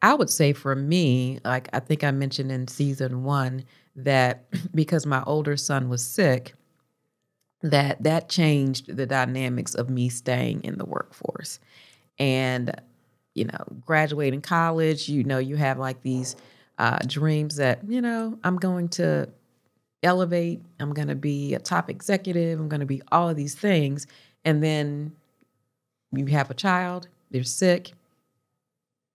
I would say for me, like I think I mentioned in season one, that because my older son was sick, that changed the dynamics of me staying in the workforce. And, graduating college, you have like these dreams that, I'm going to elevate, I'm going to be a top executive, I'm going to be all of these things. And then you have a child, they're sick,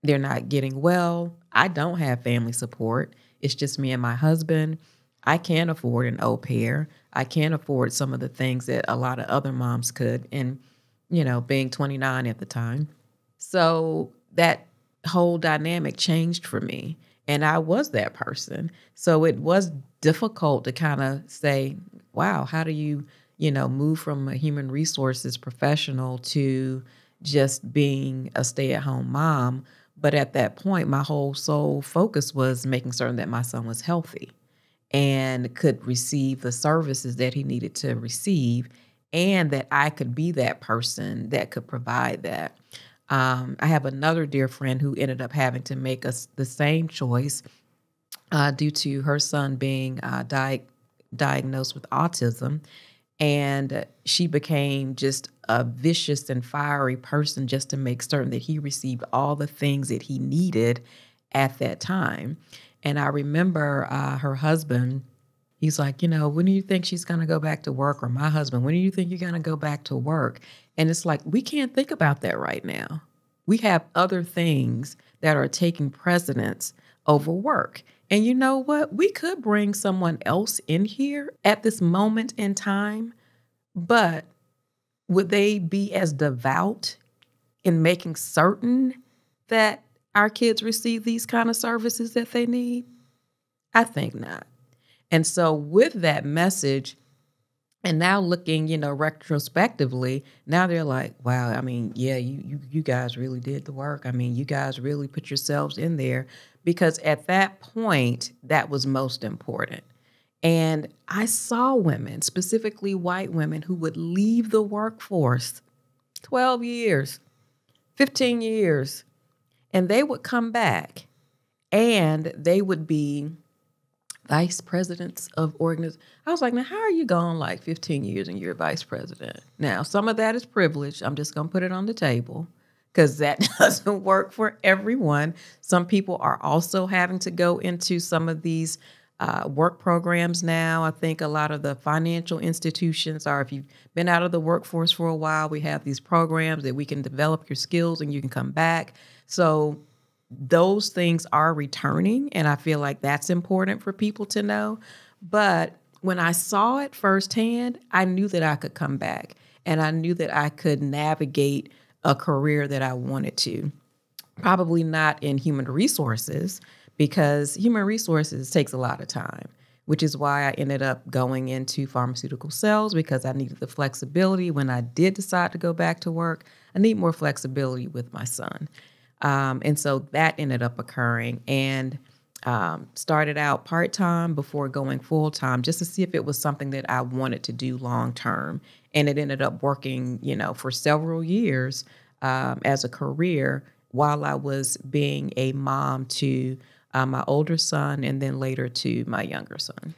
they're not getting well. I don't have family support. It's just me and my husband. I can't afford an au pair. I can't afford some of the things that a lot of other moms could, and, being 29 at the time. So that whole dynamic changed for me. And I was that person. So it was difficult to kind of say, wow, how do you, move from a human resources professional to just being a stay-at-home mom? But at that point, my whole sole focus was making certain that my son was healthy and could receive the services that he needed to receive, and that I could be that person that could provide that. I have another dear friend who ended up having to make us the same choice due to her son being diagnosed with autism. And she became just a vicious and fiery person just to make certain that he received all the things that he needed at that time. And I remember her husband, he's like, when do you think she's going to go back to work? Or my husband, when do you think you're going to go back to work? And it's like, we can't think about that right now. We have other things that are taking precedence over work. And you know what? We could bring someone else in here at this moment in time, but would they be as devout in making certain that our kids receive these kind of services that they need? I think not. And so with that message, and now looking, retrospectively, now they're like, wow, I mean, yeah, you guys really did the work. I mean, you guys really put yourselves in there, because at that point, that was most important. And I saw women, specifically white women, who would leave the workforce 12 years, 15 years, and they would come back and they would be vice presidents of organizations. I was like, now, how are you gone like 15 years and you're a vice president? Now, some of that is privilege. I'm just going to put it on the table because that doesn't work for everyone. Some people are also having to go into some of these work programs now. I think a lot of the financial institutions are, if you've been out of the workforce for a while, we have these programs that we can develop your skills and you can come back. So those things are returning, and I feel like that's important for people to know. But when I saw it firsthand, I knew that I could come back, and I knew that I could navigate a career that I wanted to. Probably not in human resources, because human resources takes a lot of time, which is why I ended up going into pharmaceutical sales, because I needed the flexibility. When I did decide to go back to work, I need more flexibility with my son. And so that ended up occurring, and started out part-time before going full-time, just to see if it was something that I wanted to do long-term. And it ended up working, for several years as a career while I was being a mom to my older son and then later to my younger son.